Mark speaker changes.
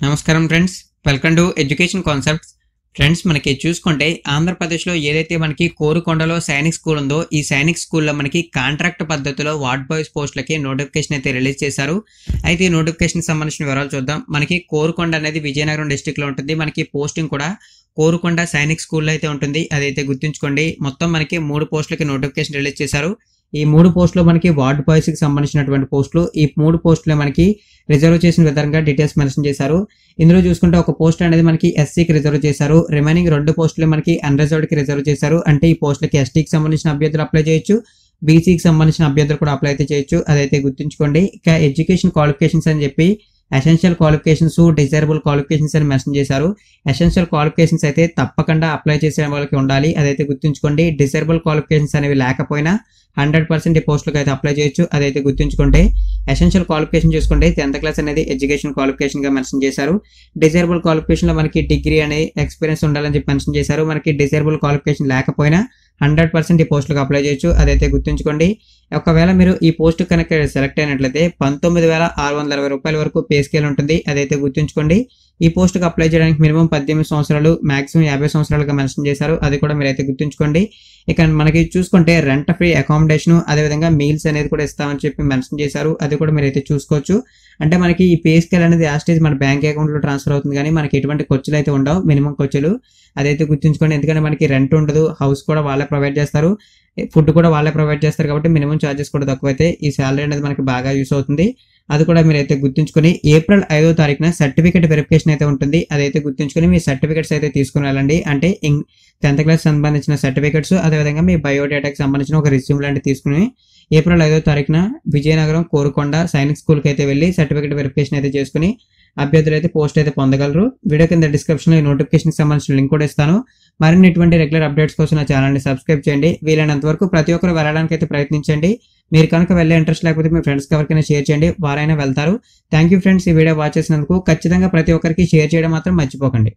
Speaker 1: నమస్కారం friends, welcome to education concepts. Friends, మనకి చూసుకుంటే ఆంధ్రప్రదేశ్లో ఏదైతే మనకి కోరుకొండలో సైనిక్ స్కూల్ ఉందో ఈ సైనిక్ స్కూల్లో మనకి కాంట్రాక్ట్ పద్ధతిలో వార్డ్ బాయ్స్ పోస్టులకి నోటిఫికేషన్ అయితే రిలీజ్ చేశారు. అయితే ఈ నోటిఫికేషన్ సంబంధించిన వివరాలు చూద్దాం. మనకి కోరుకొండ అనేది విజయనగరం డిస్టిక్లో ఉంటుంది. మనకి పోస్టింగ్ కూడా కోరుకొండ సైనిక్ స్కూల్లో అయితే ఉంటుంది. అదైతే గుర్తుంచుకోండి. మొత్తం మనకి 3 పోస్టులకి నోటిఫికేషన్ రిలీజ్ చేశారు. ఈ 3 పోస్టులు మనకి వార్డ్ బాయ్స్ కి సంబంధించినటువంటి పోస్టులు. ఈ 3 పోస్టులు మనకి రిజర్వ్ చేసిన విధంగా డీటెయిల్స్ మెన్షన్ చేశారు. ఇందులో చూసుకుంటే ఒక పోస్ట్ అనేది మనకి ఎస్సీకి రిజర్వ్ చేశారు. రిమైనింగ్ 2 పోస్టులు మనకి అన్రిజర్వ్డ్ కి రిజర్వ్ చేశారు. అంటే ఈ పోస్టులకి ఎస్టీకి సంబంధించిన అభ్యర్థులు అప్లై చేయొచ్చు, బీసీకి సంబంధించిన అభ్యర్థులు కూడా అప్లై అయితే చేయొచ్చు. అదైతే గుర్తుంచుకోండి. ఇక ఎడ్యుకేషన్ క్వాలిఫికేషన్స్ అని చెప్పి ఎసెన్షియల్ క్వాలిఫికేషన్స్, డిజైరబుల్ క్వాలిఫికేషన్స్ అని మెన్షన్ చేశారు. ఎసెన్షియల్ క్వాలిఫికేషన్స్ అయితే తప్పకుండా అప్లై చేసే వాళ్ళకి ఉండాలి. అదైతే గుర్తుంచుకోండి. డిజైరబుల్ క్వాలిఫికేషన్స్ అనేవి లేకపోయినా 100% ఈ పోస్టులకు అయితే అప్లై చేయొచ్చు. అదైతే గుర్తుంచుకోండి. ఎసెన్షియల్ క్వాలిఫికేషన్ చూసుకుంటే 10th క్లాస్ అనేది ఎడ్యుకేషన్ క్వాలిఫికేషన్ గా మెన్షన్ చేశారు. డిజైరబుల్ క్వాలిఫికేషన్ లో మనకి డిగ్రీ అనే ఎక్స్పీరియన్స్ ఉండాలని చెప్పి మెన్షన్ చేశారు. మనకి డిజైరబుల్ క్వాలిఫికేషన్ లేకపోయినా 100% ఈ పోస్టులకు అప్లై చేయొచ్చు. అదైతే గుర్తుంచుకోండి. ఒకవేళ మీరు ఈ పోస్ట్ కనుక సెలెక్ట్ అయినట్లయితే 19,620 రూపాయల వరకు పే స్కేల్ ఉంటుంది. అదైతే గుర్తుంచుకోండి. ఈ పోస్టుకు అప్లై చేయడానికి మినిమం 18 సంవత్సరాలు, మాక్సిమం 50 సంవత్సరాలుగా మెన్షన్ చేశారు. అది కూడా మీరైతే గుర్తుంచుకోండి. ఇక మనకి చూసుకుంటే రెంట్ ఫ్రీ అకామిడేషన్, అదేవిధంగా మీల్స్ అనేది కూడా ఇస్తామని చెప్పి మెన్షన్ చేశారు. అది కూడా మీరైతే చూసుకోవచ్చు. అంటే మనకి ఈ పే స్కేల్ అనేది యాస్టేజ్ మన బ్యాంక్ అకౌంట్ లో ట్రాన్స్ఫర్ అవుతుంది, కానీ మనకి ఎటువంటి ఖర్చులు అయితే ఉండవు, మినిమం ఖర్చులు. అదైతే గుర్తుంచుకోండి. ఎందుకంటే మనకి రెంట్ ఉండదు, హౌస్ కూడా వాళ్ళే ప్రొవైడ్ చేస్తారు, ఫుడ్ కూడా వాళ్ళే ప్రొవైడ్ చేస్తారు. కాబట్టి మినిమం ఛార్జెస్ కూడా తక్కువైతే ఈ శాలరీ అనేది మనకి బాగా యూస్ అవుతుంది. అది కూడా మీరైతే గుర్తుంచుకొని ఏప్రిల్ 5వ తారీఖున సర్టిఫికేట్ వెరిఫికేషన్ అయితే ఉంటుంది. అదైతే గుర్తుంచుకొని మీ సర్టిఫికేట్స్ అయితే తీసుకుని వెళ్ళండి. అంటే 10th క్లాస్ సంబంధించిన సర్టిఫికేట్స్, అదేవిధంగా మీ బయోడేటాకి సంబంధించిన ఒక రిజ్యూమ్ లాంటి తీసుకుని ఏప్రిల్ 5వ తారీఖున విజయనగరం కోరుకొండ సైనిక్ స్కూల్కి అయితే వెళ్ళి సర్టిఫికేట్ వెరిఫికేషన్ అయితే చేసుకుని అభ్యర్థులు అయితే పోస్ట్ అయితే పొందగలరు. వీడియో కింద డిస్క్రిప్షన్ లో ఈ నోటిఫికేషన్ సంబంధించిన లింక్ కూడా ఇస్తాను. మరిన్ని ఇటువంటి రెగ్యులర్ అప్డేట్స్ కోసం నా ఛానల్ని సబ్స్క్రైబ్ చేయండి. వీలైనంత వరకు ప్రతి ఒక్కరు వెళ్ళడానికి అయితే ప్రయత్నించండి. మీరు కనుక వెళ్ళే ఇంట్రెస్ట్ లేకపోతే మీ ఫ్రెండ్స్కి ఎవరికైనా షేర్ చేయండి, వారైనా వెళ్తారు. థ్యాంక్ యూ ఫ్రెండ్స్, ఈ వీడియో వాచ్ చేసినందుకు. ఖచ్చితంగా ప్రతి ఒక్కరికి షేర్ చేయడం మాత్రం మర్చిపోకండి.